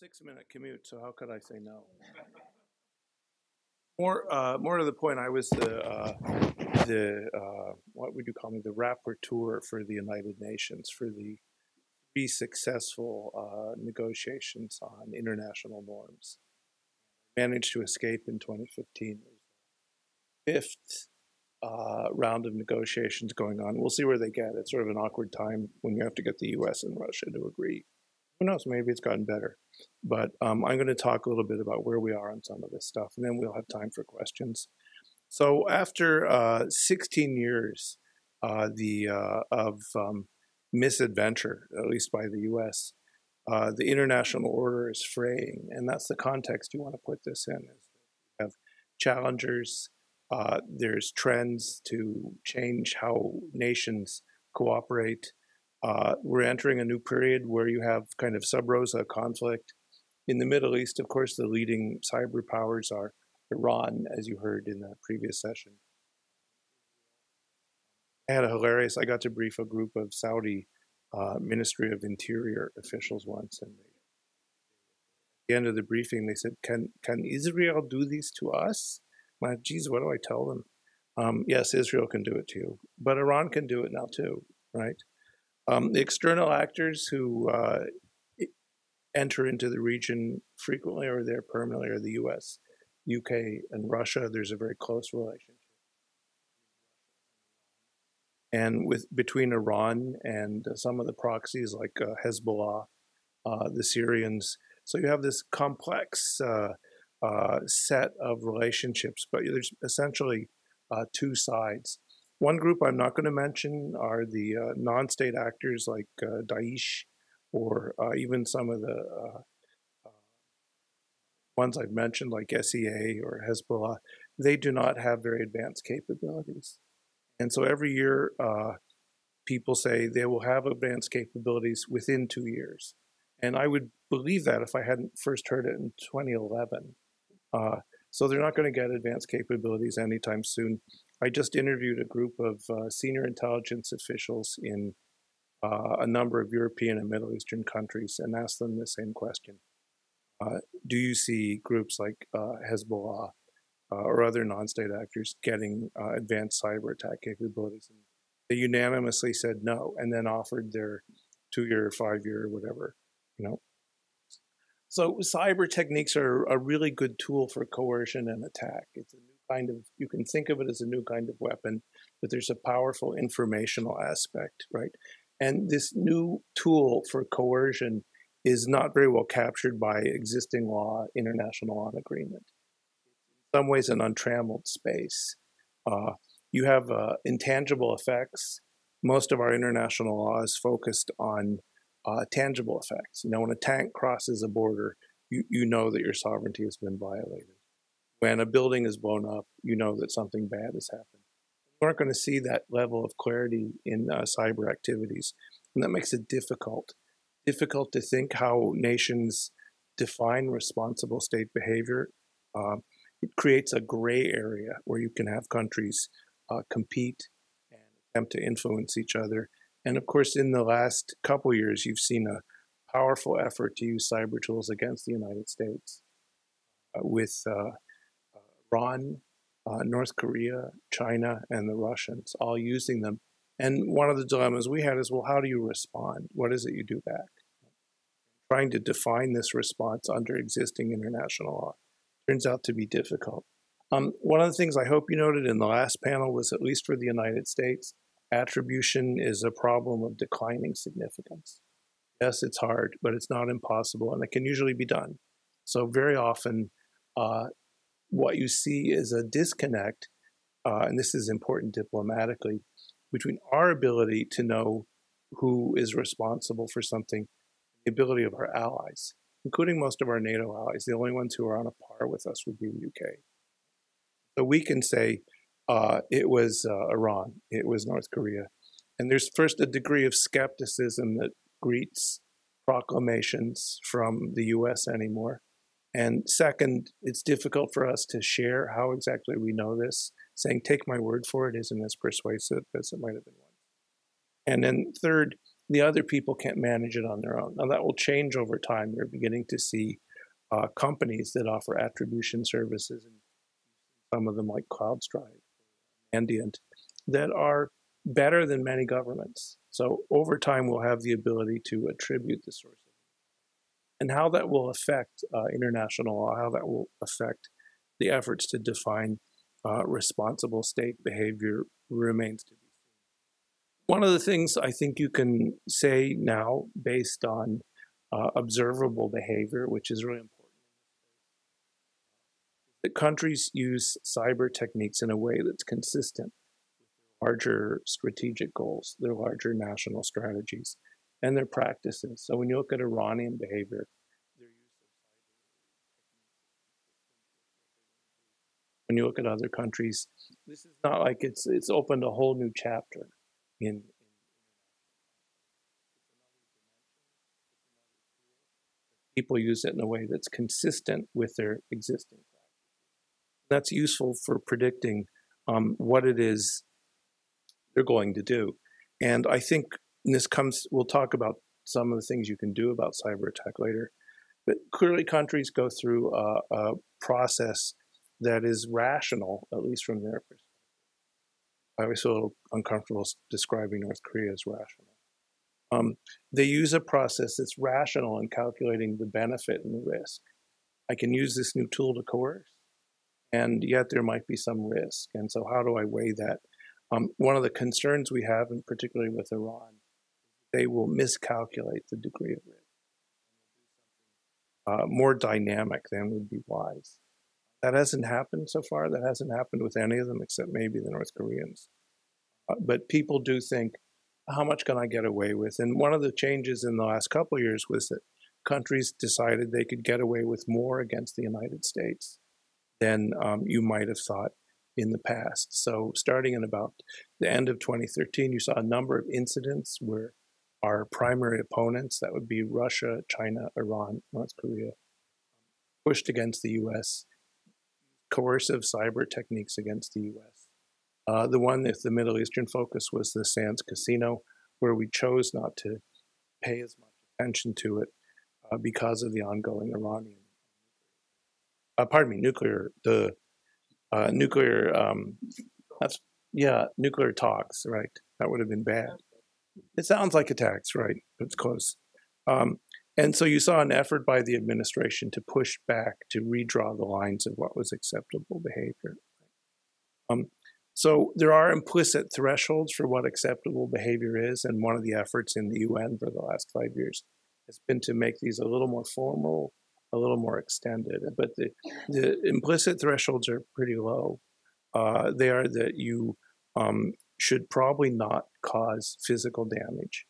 6-minute commute, so how could I say no? More to the point, I was the what would you call me, the rapporteur for the United Nations for the three successful negotiations on international norms. Managed to escape in 2015. Fifth round of negotiations going on. We'll see where they get. It's sort of an awkward time when you have to get the U.S. and Russia to agree. Who knows? Maybe it's gotten better. But I'm going to talk a little bit about where we are on some of this stuff, and then we'll have time for questions. So after 16 years of misadventure, at least by the U.S., the international order is fraying, and that's the context you want to put this in. Is you have challengers, there's trends to change how nations cooperate. We're entering a new period where you have kind of sub-rosa conflict. In the Middle East, of course, the leading cyber powers are Iran, as you heard in the previous session. I got to brief a group of Saudi Ministry of Interior officials once, and at the end of the briefing, they said, can Israel do these to us? I'm like, geez, what do I tell them? Yes, Israel can do it to you, but Iran can do it now too, right? The external actors who enter into the region frequently or there permanently are the US, UK, and Russia. There's a very close relationship. And between Iran and some of the proxies like Hezbollah, the Syrians. So you have this complex set of relationships, but there's essentially two sides. One group I'm not going to mention are the non-state actors like Daesh or even some of the ones I've mentioned like SEA or Hezbollah. They do not have very advanced capabilities. And so every year people say they will have advanced capabilities within 2 years. And I would believe that if I hadn't first heard it in 2011. So they're not going to get advanced capabilities anytime soon. I just interviewed a group of senior intelligence officials in a number of European and Middle Eastern countries and asked them the same question. Do you see groups like Hezbollah or other non-state actors getting advanced cyber attack capabilities? And they unanimously said no, and then offered their 2-year, 5-year, whatever, you know. So cyber techniques are a really good tool for coercion and attack. It's a new kind of, you can think of it as a new kind of weapon, but there's a powerful informational aspect, right? And this new tool for coercion is not very well captured by existing law, international law and agreement. In some ways, an untrammeled space. You have intangible effects. Most of our international law is focused on tangible effects. You know, when a tank crosses a border, you know that your sovereignty has been violated. When a building is blown up, you know that something bad has happened. We aren't going to see that level of clarity in cyber activities, and that makes it difficult to think how nations define responsible state behavior. It creates a gray area where you can have countries compete and attempt to influence each other. And of course, in the last couple of years, you've seen a powerful effort to use cyber tools against the United States with Iran, North Korea, China, and the Russians all using them. And one of the dilemmas we had is, well, how do you respond? What is it you do back? Trying to define this response under existing international law turns out to be difficult. One of the things I hope you noted in the last panel was, at least for the United States, attribution is a problem of declining significance. Yes, it's hard, but it's not impossible, and it can usually be done. So very often, what you see is a disconnect, and this is important diplomatically, between our ability to know who is responsible for something, the ability of our allies, including most of our NATO allies. The only ones who are on a par with us would be the UK. So we can say it was Iran, it was North Korea. And there's first a degree of skepticism that greets proclamations from the US anymore. And second, it's difficult for us to share how exactly we know this. Saying, take my word for it, isn't as persuasive as it might have been once. And then third, the other people can't manage it on their own. Now that will change over time. We're beginning to see companies that offer attribution services, and some of them like CloudStrike, Ambient, that are better than many governments. So over time, we'll have the ability to attribute the source of it. And how that will affect international law, how that will affect the efforts to define responsible state behavior remains to be seen. One of the things I think you can say now, based on observable behavior, which is really important, that countries use cyber techniques in a way that's consistent with larger strategic goals, their larger national strategies, and their practices. So when you look at Iranian behavior, their use of cyber, when you look at other countries, this is not like it's opened a whole new chapter in people use it in a way that's consistent with their existing practice. That's useful for predicting what it is they're going to do. And I think we'll talk about some of the things you can do about cyber attack later, but clearly countries go through a process that is rational, at least from their perspective. I always feel a little uncomfortable describing North Korea as rational. They use a process that's rational in calculating the benefit and the risk. I can use this new tool to coerce, and yet there might be some risk. And so how do I weigh that? One of the concerns we have, and particularly with Iran, they will miscalculate the degree of risk. More dynamic than would be wise. That hasn't happened so far. That hasn't happened with any of them except maybe the North Koreans. But people do think, how much can I get away with? And one of the changes in the last couple of years was that countries decided they could get away with more against the United States than you might have thought in the past. So starting in about the end of 2013, you saw a number of incidents where our primary opponents, that would be Russia, China, Iran, North Korea, pushed against the U.S., coercive cyber techniques against the U.S. The one with the Middle Eastern focus was the Sands Casino, where we chose not to pay as much attention to it because of the ongoing Iranian, nuclear talks, right? That would have been bad. It sounds like attacks, right? It's close. And so you saw an effort by the administration to push back, to redraw the lines of what was acceptable behavior. So there are implicit thresholds for what acceptable behavior is, and one of the efforts in the UN for the last 5 years has been to make these a little more formal, a little more extended. But the implicit thresholds are pretty low. They are that you should probably not cause physical damage,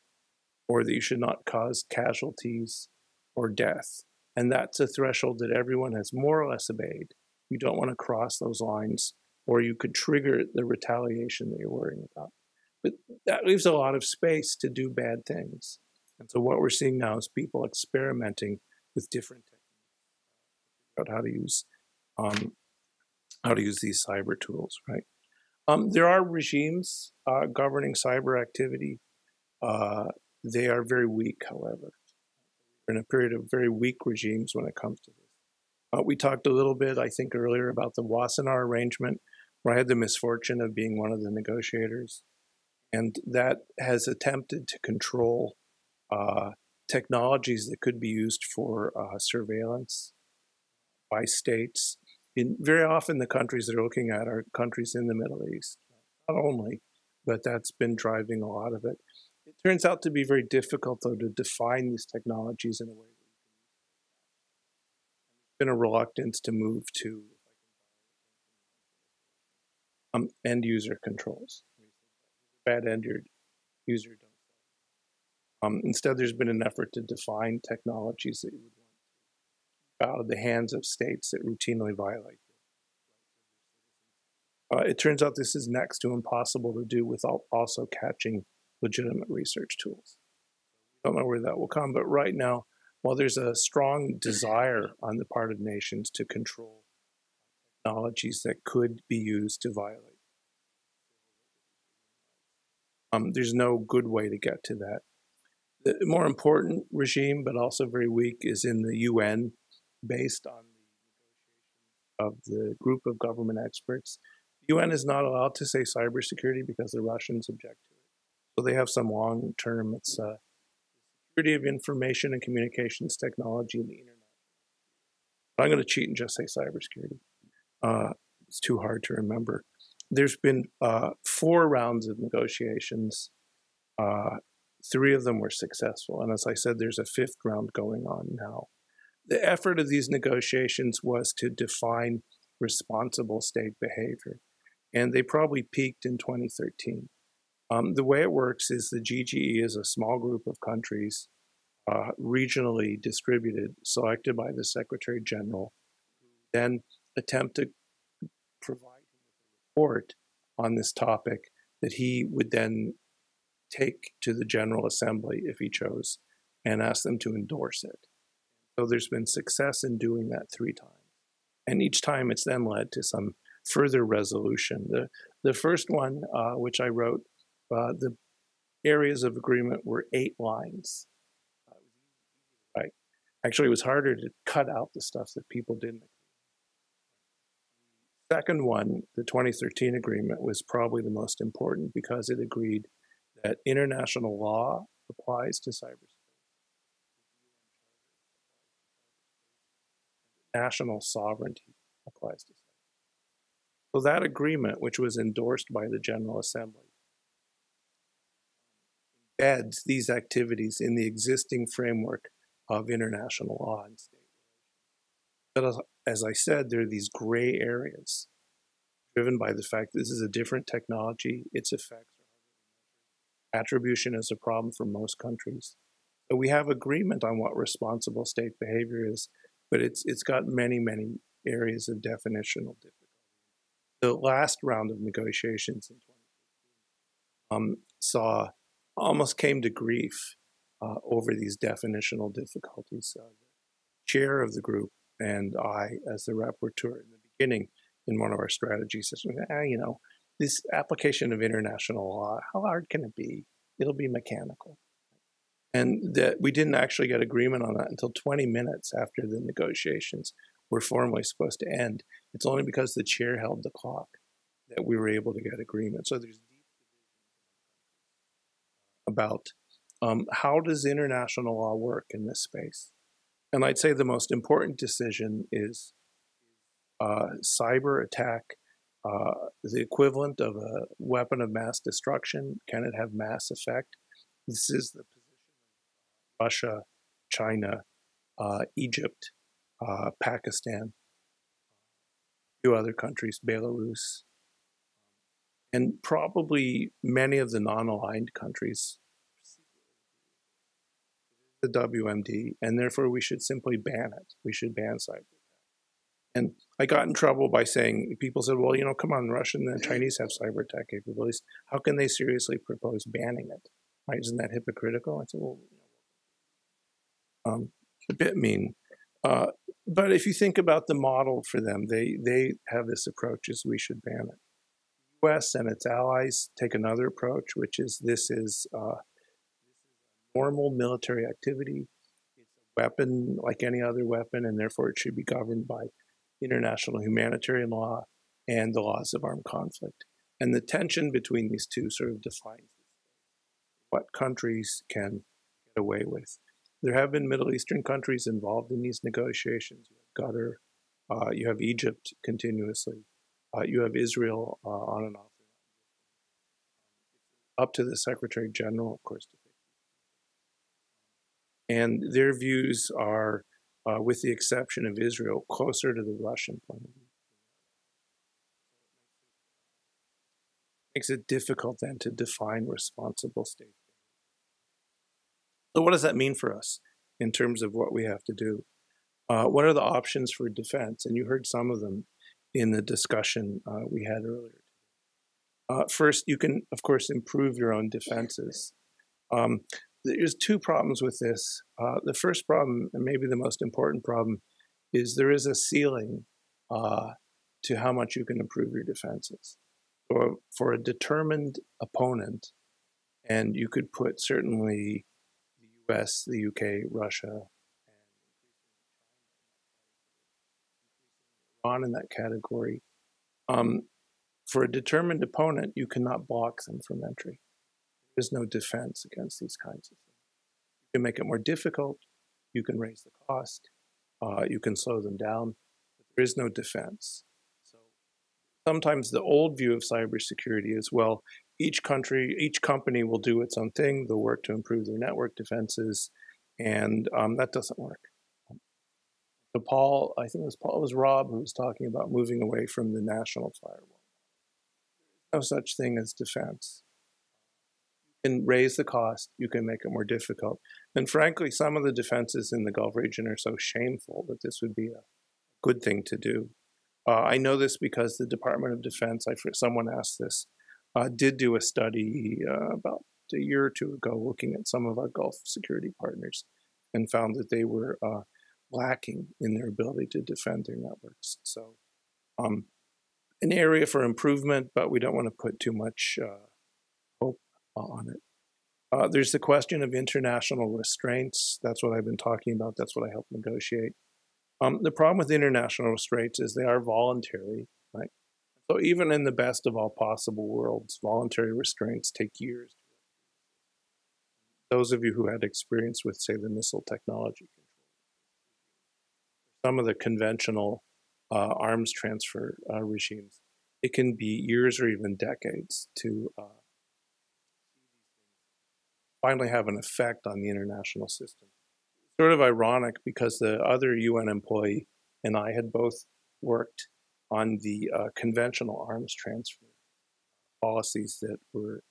or that you should not cause casualties or death. And that's a threshold that everyone has more or less obeyed. You don't want to cross those lines, or you could trigger the retaliation that you're worrying about. But that leaves a lot of space to do bad things. And so what we're seeing now is people experimenting with different techniques about how to use these cyber tools, right? There are regimes governing cyber activity. They are very weak, however. We're in a period of very weak regimes when it comes to this. We talked a little bit, I think, earlier about the Wassenaar arrangement, where I had the misfortune of being one of the negotiators. And that has attempted to control technologies that could be used for surveillance by states. Very often the countries they're looking at are countries in the Middle East. Not only, but that's been driving a lot of it. It turns out to be very difficult, though, to define these technologies in a way that you can use. There's been a reluctance to move to end user controls. Bad end user don't. Instead, there's been an effort to define technologies that you would want out of the hands of states that routinely violate them. It turns out this is next to impossible to do without also catching legitimate research tools. I don't know where that will come, but right now, while there's a strong desire on the part of nations to control technologies that could be used to violate, there's no good way to get to that. The more important regime, but also very weak, is in the UN, based on of the group of government experts. The UN is not allowed to say cybersecurity because the Russians object to it. So they have some long-term, it's security of information and communications technology in the internet. But I'm going to cheat and just say cybersecurity. It's too hard to remember. There's been 4 rounds of negotiations. 3 of them were successful. And as I said, there's a 5th round going on now. The effort of these negotiations was to define responsible state behavior. And they probably peaked in 2013. The way it works is the GGE is a small group of countries, regionally distributed, selected by the Secretary General, then attempt to provide him with a report on this topic that he would then take to the General Assembly if he chose and ask them to endorse it. So there's been success in doing that 3 times. And each time it's then led to some further resolution. The first one, which I wrote, the areas of agreement were 8 lines. Right. Actually, it was harder to cut out the stuff that people didn't agree. The second one, the 2013 agreement, was probably the most important because it agreed that international law applies to cyberspace. National sovereignty applies to cyberspace. So that agreement, which was endorsed by the General Assembly, embeds these activities in the existing framework of international law and state relations. But as I said, there are these gray areas driven by the fact that this is a different technology, its effects are attribution is a problem for most countries. So we have agreement on what responsible state behavior is, but it's got many, many areas of definitional difficulty. The last round of negotiations in 2015 almost came to grief over these definitional difficulties. The chair of the group and I, as the rapporteur in the beginning, in one of our strategy systems, this application of international law, how hard can it be? It'll be mechanical. And that we didn't actually get agreement on that until 20 minutes after the negotiations were formally supposed to end. It's only because the chair held the clock that we were able to get agreement. So there's deep about how does international law work in this space? And I'd say the most important decision is cyber attack, the equivalent of a weapon of mass destruction. Can it have mass effect? This is the position of Russia, China, Egypt, Pakistan, a few other countries, Belarus, and probably many of the non-aligned countries, the WMD, and therefore we should simply ban it. We should ban cyber attack. And I got in trouble by saying, people said, well, come on, Russia and the Chinese have cyber attack capabilities. How can they seriously propose banning it? Right? Isn't that hypocritical? I said, well, a bit mean. But if you think about the model for them, they have this approach as we should ban it. The US and its allies take another approach, which is this is normal military activity. It's a weapon like any other weapon, and therefore it should be governed by international humanitarian law and the laws of armed conflict. And the tension between these two sort of defines what countries can get away with. There have been Middle Eastern countries involved in these negotiations. You have Qatar, you have Egypt continuously, you have Israel on and off. Up to the Secretary General, of course. And their views are, with the exception of Israel, closer to the Russian point of view. Makes it difficult then to define responsible state. So what does that mean for us in terms of what we have to do? What are the options for defense? And you heard some of them in the discussion we had earlier. First, you can, of course, improve your own defenses. There's 2 problems with this. The first problem, and maybe the most important problem, is there is a ceiling to how much you can improve your defenses. For a determined opponent, and you could put certainly the US, the UK, Russia, Iran in that category. For a determined opponent, you cannot block them from entry. There's no defense against these kinds of things. You can make it more difficult, you can raise the cost, you can slow them down, but there is no defense. So sometimes the old view of cybersecurity is, well, each company will do its own thing, they'll work to improve their network defenses, and that doesn't work. So Paul, I think it was Rob who was talking about moving away from the national firewall. No such thing as defense. You can raise the cost, you can make it more difficult. And frankly, some of the defenses in the Gulf region are so shameful that this would be a good thing to do. I know this because the Department of Defense, someone asked this, did do a study about a year or two ago looking at some of our Gulf security partners and found that they were lacking in their ability to defend their networks. So an area for improvement, but we don't want to put too much hope on it. There's the question of international restraints. That's what I've been talking about. That's what I help negotiate. The problem with international restraints is they are voluntary, right? So even in the best of all possible worlds, voluntary restraints take years. Those of you who had experience with, say, the missile technology control, some of the conventional arms transfer regimes, it can be years or even decades to finally have an effect on the international system. Sort of ironic because the other UN employee and I had both worked on the conventional arms transfer policies that were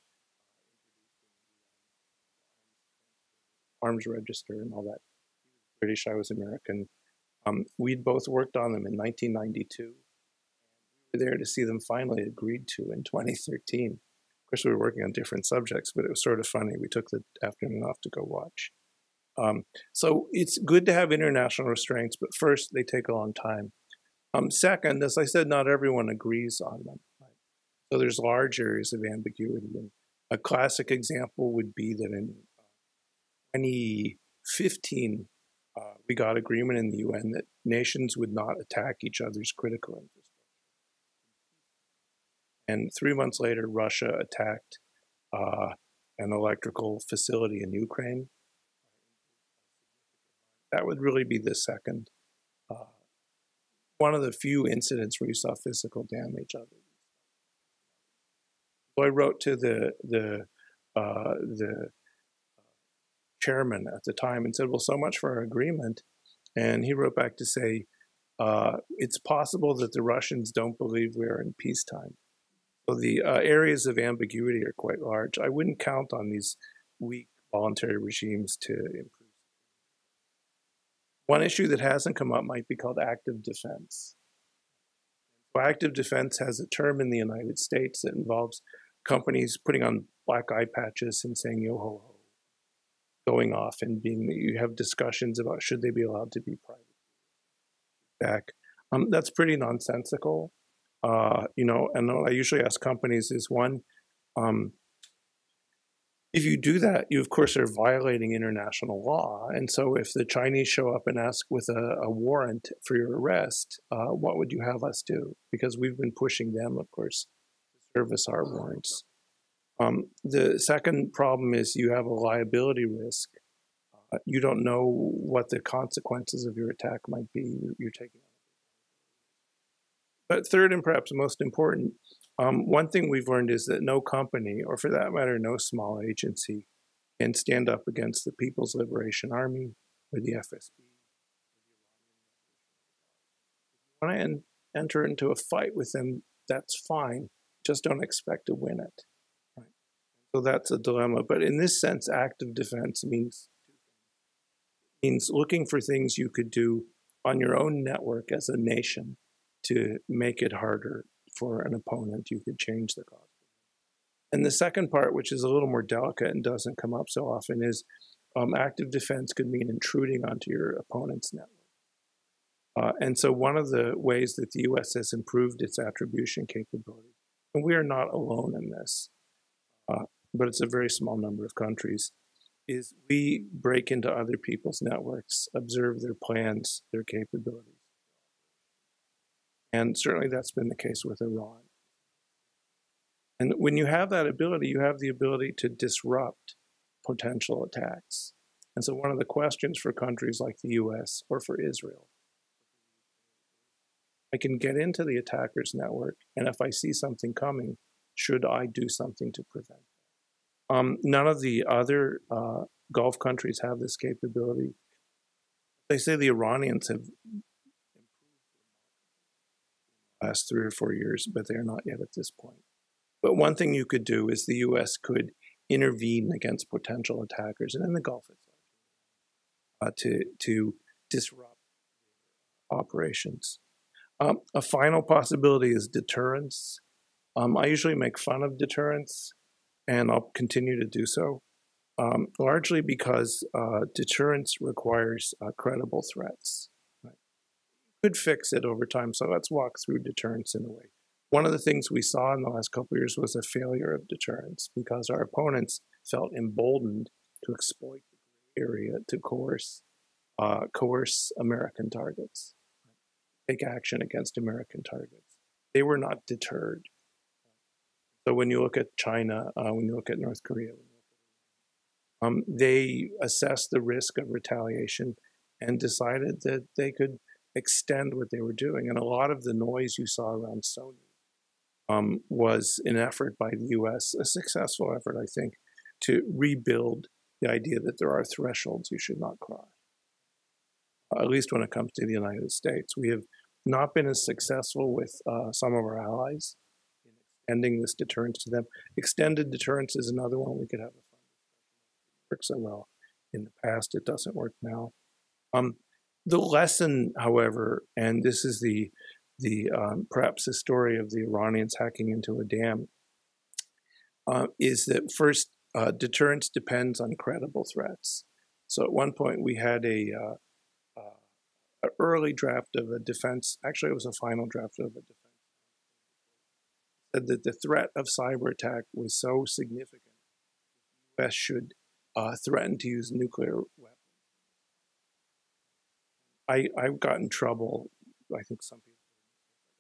arms register and all that. British, I was American. We'd both worked on them in 1992. We were there to see them finally agreed to in 2013. Of course, we were working on different subjects, but it was sort of funny. We took the afternoon off to go watch. So it's good to have international restraints, but first, they take a long time. Second, as I said, not everyone agrees on them. Right? So there's large areas of ambiguity. And a classic example would be that in 2015, we got agreement in the UN that nations would not attack each other's critical infrastructure. And 3 months later, Russia attacked an electrical facility in Ukraine. That would really be the second, one of the few incidents where you saw physical damage of it. So I wrote to the chairman at the time and said, well, so much for our agreement. And he wrote back to say, it's possible that the Russians don't believe we're in peacetime. So the areas of ambiguity are quite large. I wouldn't count on these weak voluntary regimes to improve. One issue that hasn't come up might be called active defense. So active defense has a term in the United States that involves companies putting on black eye patches and saying yo ho ho, going off and you have discussions about should they be allowed to be private back. That's pretty nonsensical. And what I usually ask companies is one, if you do that, you of course are violating international law. And so if the Chinese show up and ask with a warrant for your arrest, what would you have us do? Because we've been pushing them, of course, to service our warrants. The second problem is you have a liability risk. You don't know what the consequences of your attack might be. You're taking. But third, and perhaps most important, one thing we've learned is that no company, or for that matter, no small agency, can stand up against the People's Liberation Army or the FSB. If you want to enter into a fight with them, that's fine. Just don't expect to win it. Right? So that's a dilemma. But in this sense, active defense means looking for things you could do on your own network as a nation to make it harder for an opponent. You could change the cost. And the second part, which is a little more delicate and doesn't come up so often, is active defense could mean intruding onto your opponent's network. And so one of the ways that the US has improved its attribution capability, and we are not alone in this, but it's a very small number of countries, is we break into other people's networks, observe their plans, their capabilities. And certainly that's been the case with Iran. And when you have that ability, you have the ability to disrupt potential attacks. And so one of the questions for countries like the US or for Israel, I can get into the attacker's network, and if I see something coming, should I do something to prevent it? None of the other Gulf countries have this capability. They say the Iranians have improved the last 3 or 4 years, but they're not yet at this point. But one thing you could do is the US could intervene against potential attackers, and in the Gulf to disrupt operations. A final possibility is deterrence. I usually make fun of deterrence, and I'll continue to do so, largely because deterrence requires credible threats. Right? You could fix it over time, so let's walk through deterrence in a way. One of the things we saw in the last couple of years was a failure of deterrence because our opponents felt emboldened to exploit the area to coerce American targets, take action against American targets. They were not deterred. So when you look at China, when you look at North Korea, they assessed the risk of retaliation and decided that they could extend what they were doing. And a lot of the noise you saw around Sony was an effort by the US, a successful effort, I think, to rebuild the idea that there are thresholds you should not cross. At least when it comes to the United States. We have not been as successful with some of our allies in extending this deterrence to them. Extended deterrence is another one we could have a fun discussion. It worked so well in the past, it doesn't work now. The lesson, however, and this is the perhaps the story of the Iranians hacking into a dam, is that first, deterrence depends on credible threats. So at one point we had an early draft of a defense, actually it was a final draft of a defense, said that the threat of cyber attack was so significant, the US should threaten to use nuclear weapons. I got in trouble, I think some people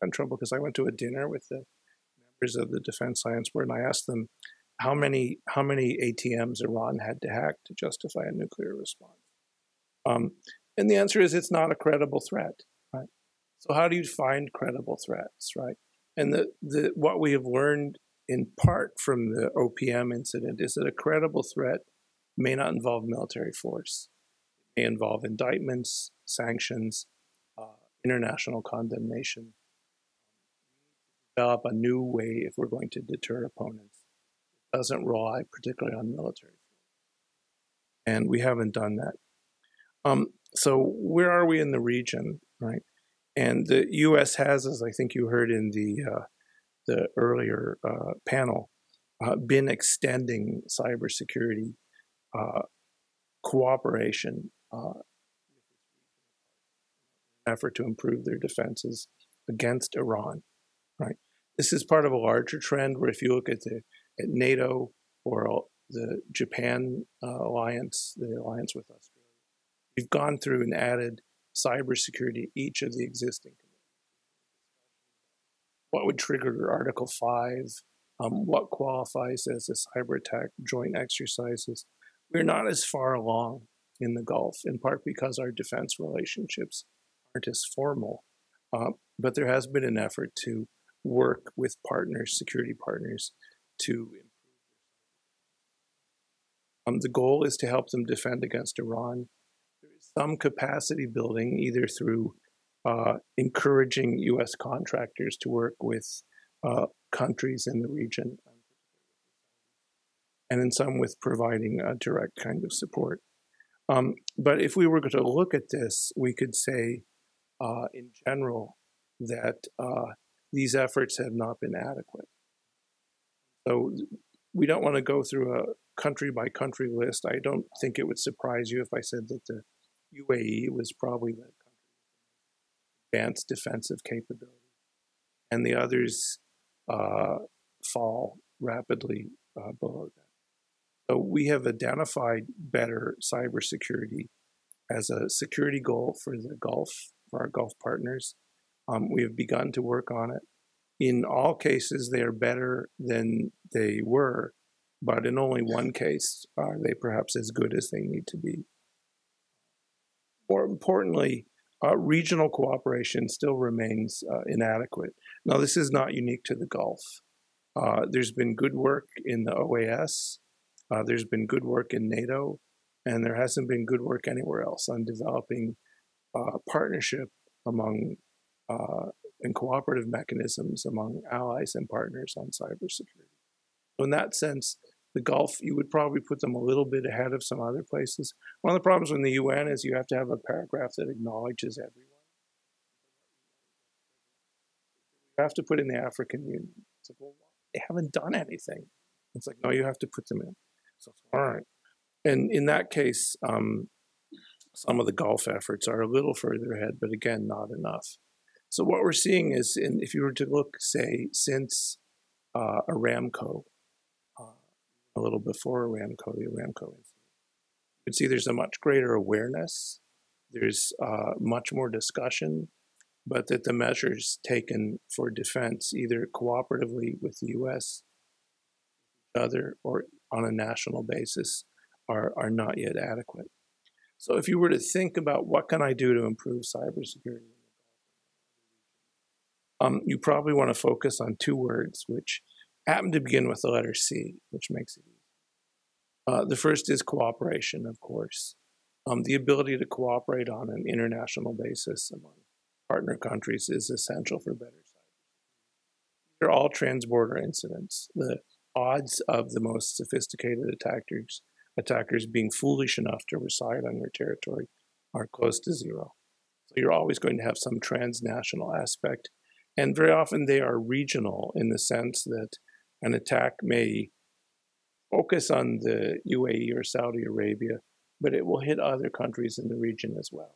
got in trouble because I went to a dinner with the members of the Defense Science Board and I asked them how many ATMs Iran had to hack to justify a nuclear response. And the answer is it's not a credible threat, right? So how do you find credible threats, right? And what we have learned in part from the OPM incident is that a credible threat may not involve military force. It may involve indictments, sanctions, international condemnation. Develop a new way if we're going to deter opponents. It doesn't rely particularly on military force. And we haven't done that. So where are we in the region, right? And the U.S. has, as I think you heard in the earlier panel, been extending cybersecurity cooperation effort to improve their defenses against Iran, right? This is part of a larger trend where if you look at NATO or the Japan alliance, the alliance with Australia, we've gone through and added cybersecurity each of the existing commitments. What would trigger Article 5? What qualifies as a cyber attack, joint exercises? We're not as far along in the Gulf, in part because our defense relationships aren't as formal. But there has been an effort to work with partners, security partners, to improve. The goal is to help them defend against Iran. There is some capacity building, either through encouraging U.S. contractors to work with countries in the region, and in some with providing a direct kind of support. But if we were going to look at this, we could say, in general, that these efforts have not been adequate. So we don't want to go through a country-by-country list. I don't think it would surprise you if I said that the UAE was probably the country with advanced defensive capability, and the others fall rapidly below that. So we have identified better cybersecurity as a security goal for the Gulf, for our Gulf partners. We have begun to work on it. In all cases, they are better than they were, but in only one case are they perhaps as good as they need to be. More importantly, regional cooperation still remains inadequate. Now, this is not unique to the Gulf. There's been good work in the OAS, there's been good work in NATO, and there hasn't been good work anywhere else on developing partnership among and cooperative mechanisms among allies and partners on cybersecurity. So in that sense, the Gulf, you would probably put them a little bit ahead of some other places. One of the problems in the UN is you have to have a paragraph that acknowledges everyone. You have to put in the African Union. It's like, well, they haven't done anything. It's like, no, you have to put them in. So, all right. And in that case, some of the Gulf efforts are a little further ahead, but again, not enough. So what we're seeing is, if you were to look, say, since Aramco, a little before Aramco, the Aramco incident, you can see there's a much greater awareness. There's much more discussion, but that the measures taken for defense, either cooperatively with the U.S., other, or on a national basis, are not yet adequate. So if you were to think about what can I do to improve cybersecurity, you probably want to focus on two words, which happen to begin with the letter C, which makes it easy. The first is cooperation, of course. The ability to cooperate on an international basis among partner countries is essential for better cybersecurity. They're all transborder incidents. The odds of the most sophisticated attackers being foolish enough to reside on your territory are close to zero. So you're always going to have some transnational aspect. And very often they are regional in the sense that an attack may focus on the UAE or Saudi Arabia, but it will hit other countries in the region as well.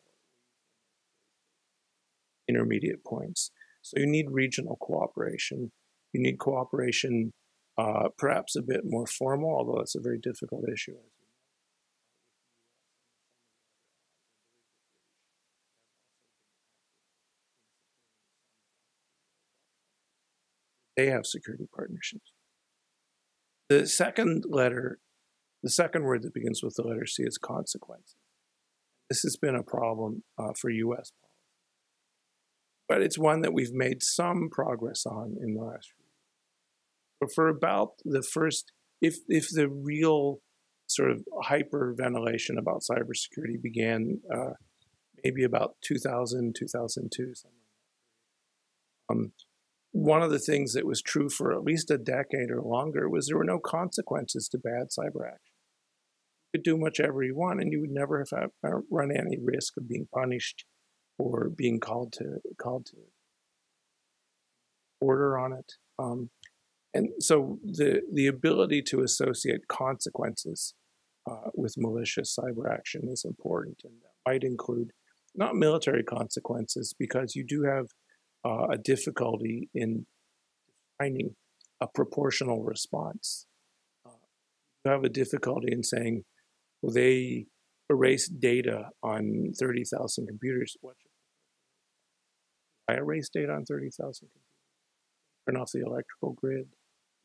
Intermediate points. So you need regional cooperation. You need cooperation perhaps a bit more formal, although it's a very difficult issue. They have security partnerships. The second word that begins with the letter C is consequences. This has been a problem for U.S. policy, but it's one that we've made some progress on in the last few years. But for about the first, if the real sort of hyperventilation about cybersecurity began maybe about 2000, 2002, something. One of the things that was true for at least a decade or longer was there were no consequences to bad cyber action. You could do much ever you want, and you would never have run any risk of being punished or being called to order on it. And so the ability to associate consequences with malicious cyber action is important, and that might include not military consequences, because you do have a difficulty in finding a proportional response. You have a difficulty in saying, well, they erased data on 30,000 computers. What should I erase data on 30,000 computers? Turn off the electrical grid?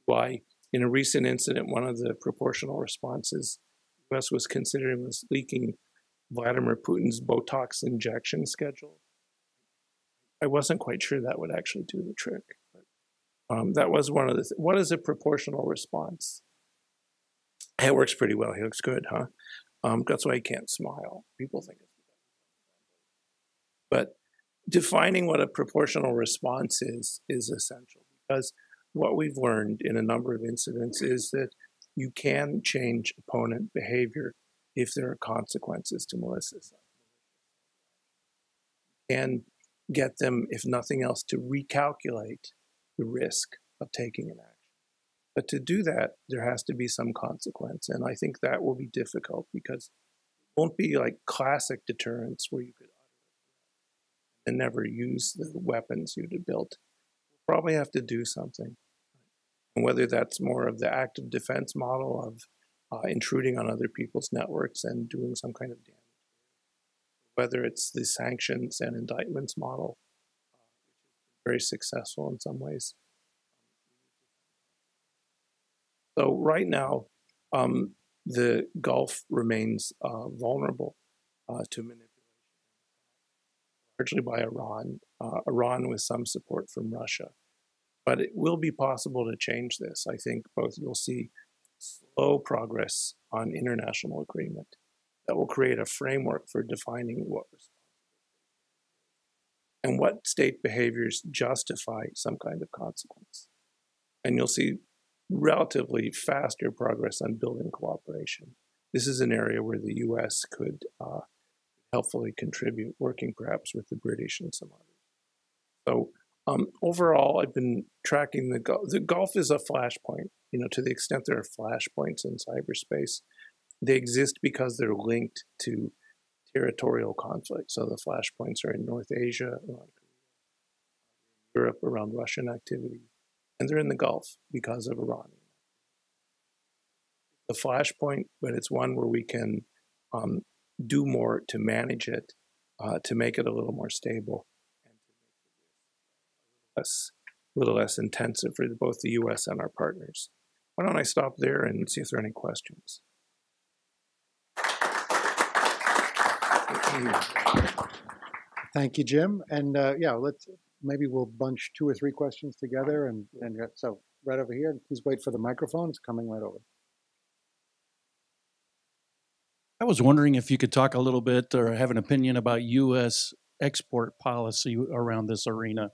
Why? In a recent incident, one of the proportional responses the US was considering was leaking Vladimir Putin's Botox injection schedule. I wasn't quite sure that would actually do the trick. But, that was one of the what is a proportional response? It works pretty well. He looks good, huh? That's why he can't smile. People think it's but defining what a proportional response is essential, because what we've learned in a number of incidents is that you can change opponent behavior if there are consequences to malicious. And get them, if nothing else, to recalculate the risk of taking an action. But to do that, there has to be some consequence. And I think that will be difficult, because it won't be like classic deterrence where you could and never use the weapons you'd have built. We'll probably have to do something. And whether that's more of the active defense model of intruding on other people's networks and doing some kind of damage. Whether it's the sanctions and indictments model, very successful in some ways. So right now, the Gulf remains vulnerable to manipulation, largely by Iran, Iran with some support from Russia. But it will be possible to change this. I think both you'll see slow progress on international agreement that will create a framework for defining what and what state behaviors justify some kind of consequence. And you'll see relatively faster progress on building cooperation. This is an area where the U.S. could helpfully contribute, working perhaps with the British and some others. So overall, I've been tracking the Gulf. The Gulf is a flashpoint. You know, to the extent there are flashpoints in cyberspace, they exist because they're linked to territorial conflict. So the flashpoints are in North Asia, Europe around Russian activity, and they're in the Gulf because of Iran. The flashpoint, but it's one where we can do more to manage it, to make it a little more stable, and to make it a little less intensive for both the U.S. and our partners. Why don't I stop there and see if there are any questions? Thank you, Jim. And yeah, maybe we'll bunch 2 or 3 questions together. And so right over here, please wait for the microphone. It's coming right over. I was wondering if you could talk a little bit or have an opinion about U.S. export policy around this arena.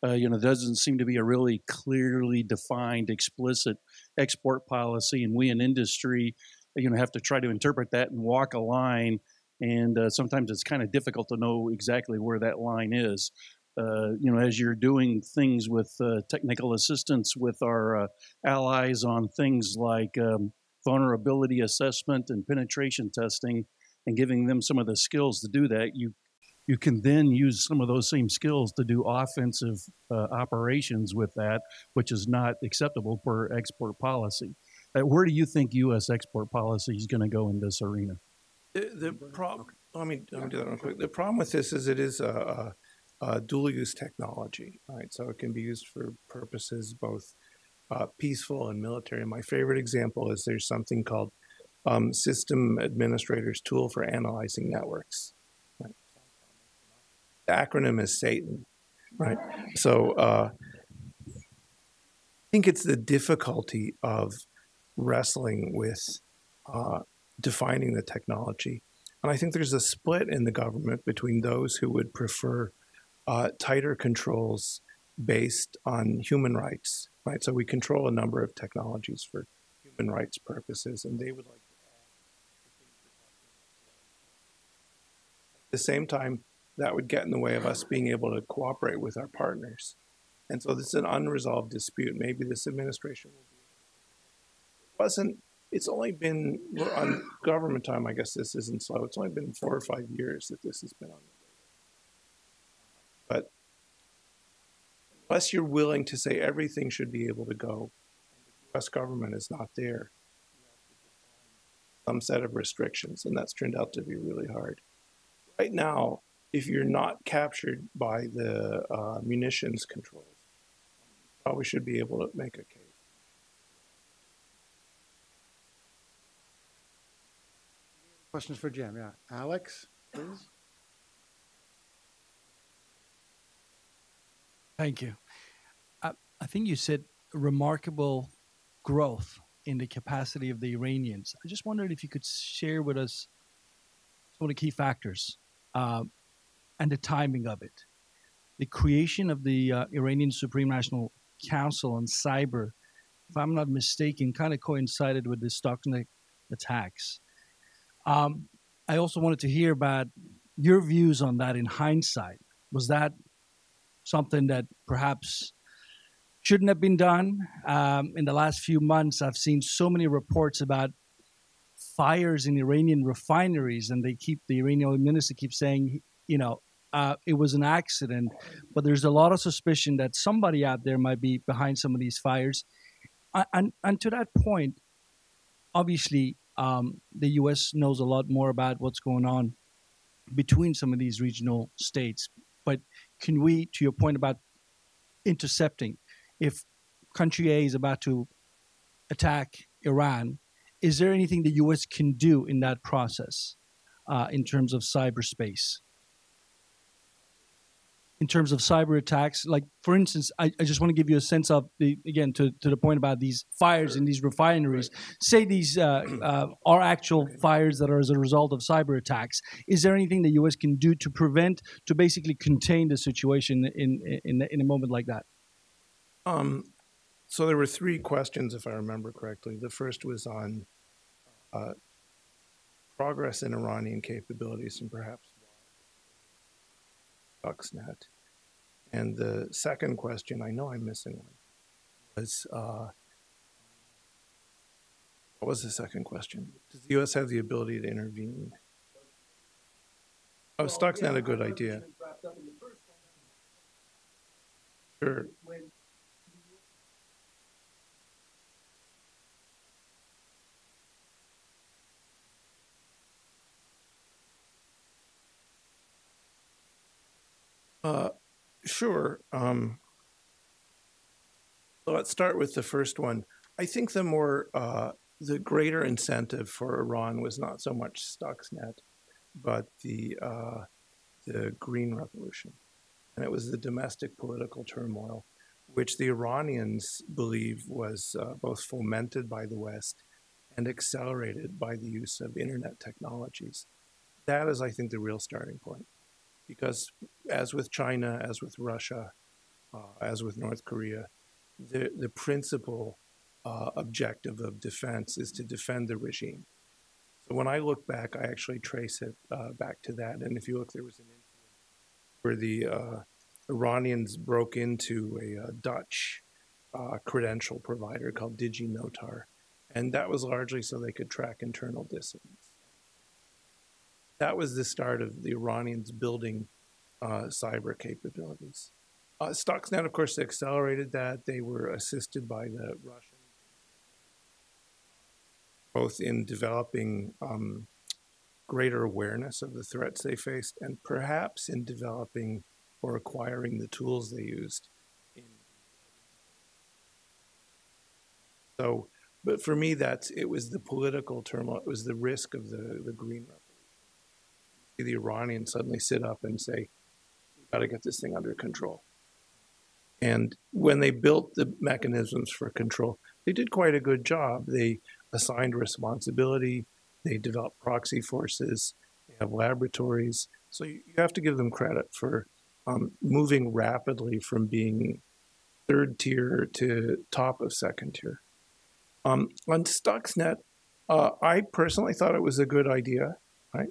There doesn't seem to be a really clearly defined, explicit export policy, and we in industry, have to try to interpret that and walk a line. And sometimes it's kind of difficult to know exactly where that line is. As you're doing things with technical assistance with our allies on things like vulnerability assessment and penetration testing, and giving them some of the skills to do that, you can then use some of those same skills to do offensive operations with that, which is not acceptable for export policy. Where do you think U.S. export policy is going to go in this arena? The problem. Let me do that real quick. The problem with this is it is a dual-use technology, right? So it can be used for purposes both peaceful and military. My favorite example is there's something called System Administrator's Tool for Analyzing Networks. Right? The acronym is Satan, right? So I think it's the difficulty of wrestling with defining the technology. And I think there's a split in the government between those who would prefer tighter controls based on human rights, right? So we control a number of technologies for human rights purposes, and they would like to add at the same time, that would get in the way of us being able to cooperate with our partners. And so this is an unresolved dispute. Maybe this administration will be it's only been, we're on government time, I guess this isn't slow. It's only been 4 or 5 years that this has been on the radar. But unless you're willing to say everything should be able to go, and the U.S. government is not there, you have to define some set of restrictions, and that's turned out to be really hard. Right now, if you're not captured by the munitions controls, you probably should be able to make a case. Questions for Jim? Yeah. Alex, please. Thank you. I think you said remarkable growth in the capacity of the Iranians. I just wondered if you could share with us some of the key factors and the timing of it. The creation of the Iranian Supreme National Council on Cyber, if I'm not mistaken, kind of coincided with the Stuxnet attacks. I also wanted to hear about your views on that in hindsight. Was that something that perhaps shouldn't have been done? In the last few months, I've seen so many reports about fires in Iranian refineries, and the Iranian minister keeps saying, it was an accident, but there's a lot of suspicion that somebody out there might be behind some of these fires. And to that point, obviously, the U.S. knows a lot more about what's going on between some of these regional states. But can we, to your point about intercepting, if country A is about to attack Iran, is there anything the U.S. can do in that process in terms of cyberspace? In terms of cyber attacks, like for instance, I just want to give you a sense of again to the point about these fires in these refineries. Say these are actual fires that are as a result of cyber attacks. Is there anything the U.S. can do to prevent, to basically contain the situation in a moment like that? So there were three questions, if I remember correctly. The first was on progress in Iranian capabilities and perhaps Stuxnet. And the second question, I know I'm missing one, was what was the second question? Does the U.S. have the ability to intervene? Oh, Stuxnet, a good idea. Sure. Sure. So let's start with the first one. I think the greater incentive for Iran was not so much Stuxnet, but the Green Revolution. And it was the domestic political turmoil, which the Iranians believe was both fomented by the West and accelerated by the use of internet technologies. That is, I think, the real starting point. Because as with China, as with Russia, as with North Korea, the principal objective of defense is to defend the regime. So when I look back, I actually trace it back to that. And if you look, there was an incident where the Iranians broke into a Dutch credential provider called DigiNotar. And that was largely so they could track internal dissidents. That was the start of the Iranians building cyber capabilities. Stuxnet, of course, accelerated that. They were assisted by the Russians, both in developing greater awareness of the threats they faced and perhaps in developing or acquiring the tools they used. So, but for me, it was the political turmoil, it was the risk of the Green Revolution. The Iranians suddenly sit up and say, we've got to get this thing under control. And when they built the mechanisms for control, they did quite a good job. They assigned responsibility, they developed proxy forces, they have laboratories. So you have to give them credit for moving rapidly from being third tier to top of second tier. On Stuxnet, I personally thought it was a good idea, right?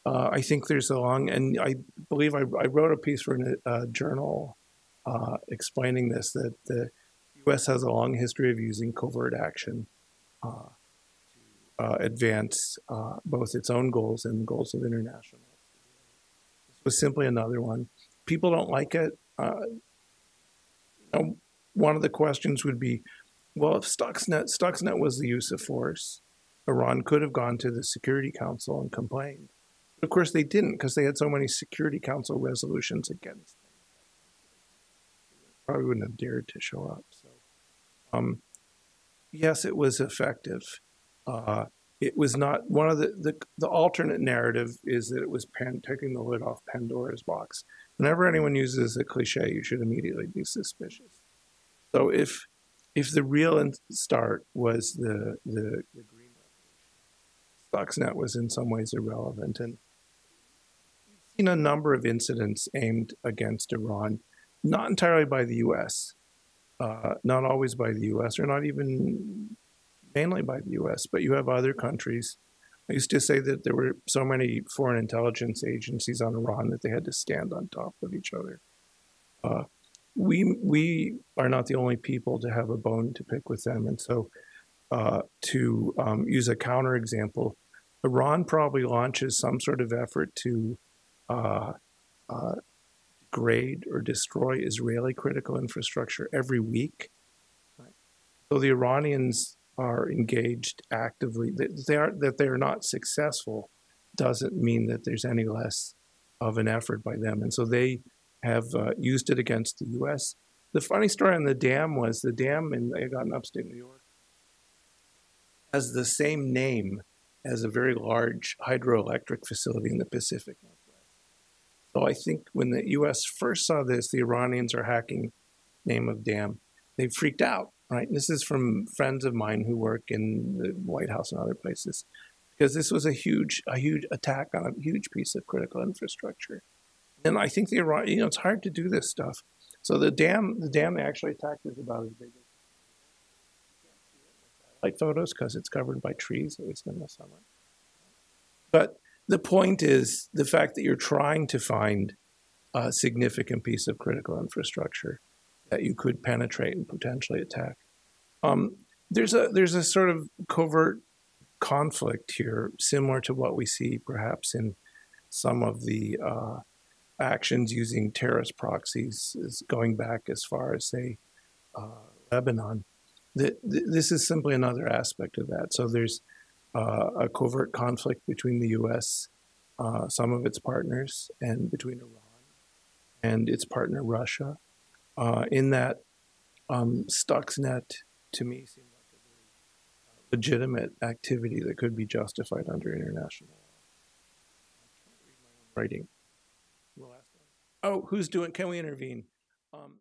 I think there's a long, and I believe I wrote a piece for a journal explaining this, that the U.S. has a long history of using covert action to advance both its own goals and the goals of international. This was simply another one. People don't like it. One of the questions would be, well, if Stuxnet was the use of force, Iran could have gone to the Security Council and complained. But of course, they didn't because they had so many Security Council resolutions against them. Probably wouldn't have dared to show up. So, yes, it was effective. It was not one of the alternate narrative is that it was taking the lid off Pandora's box. Whenever anyone uses a cliche, you should immediately be suspicious. So if the real start was the Green Revolution, Stuxnet was in some ways irrelevant. And we've seen a number of incidents aimed against Iran, not entirely by the U.S., not always by the U.S., or not even mainly by the U.S., but you have other countries. I used to say that there were so many foreign intelligence agencies on Iran that they had to stand on top of each other. We are not the only people to have a bone to pick with them. And so to use a counterexample, Iran probably launches some sort of effort to degrade or destroy Israeli critical infrastructure every week. Right? So the Iranians are engaged actively. That they're not successful doesn't mean that there's any less of an effort by them. And so they have used it against the U.S. The funny story on the dam was the dam they got in upstate New York has the same name as a very large hydroelectric facility in the Pacific Northwest. So I think when the U.S. first saw this, the Iranians are hacking name of dam, they freaked out, right? And this is from friends of mine who work in the White House and other places, because this was a huge attack on a huge piece of critical infrastructure. And I think the Iran, it's hard to do this stuff. So the dam they actually attacked is about as big as satellite photos because it's covered by trees, at least in the summer. But the point is the fact that you're trying to find a significant piece of critical infrastructure that you could penetrate and potentially attack. There's a sort of covert conflict here, similar to what we see perhaps in some of the actions using terrorist proxies, is going back as far as, say, Lebanon. This is simply another aspect of that. So there's a covert conflict between the U.S., some of its partners, and between Iran and its partner Russia. In that, Stuxnet, to me, seems like a very legitimate activity that could be justified under international law. I can't read my own writing. Oh, who's doing? Can we intervene?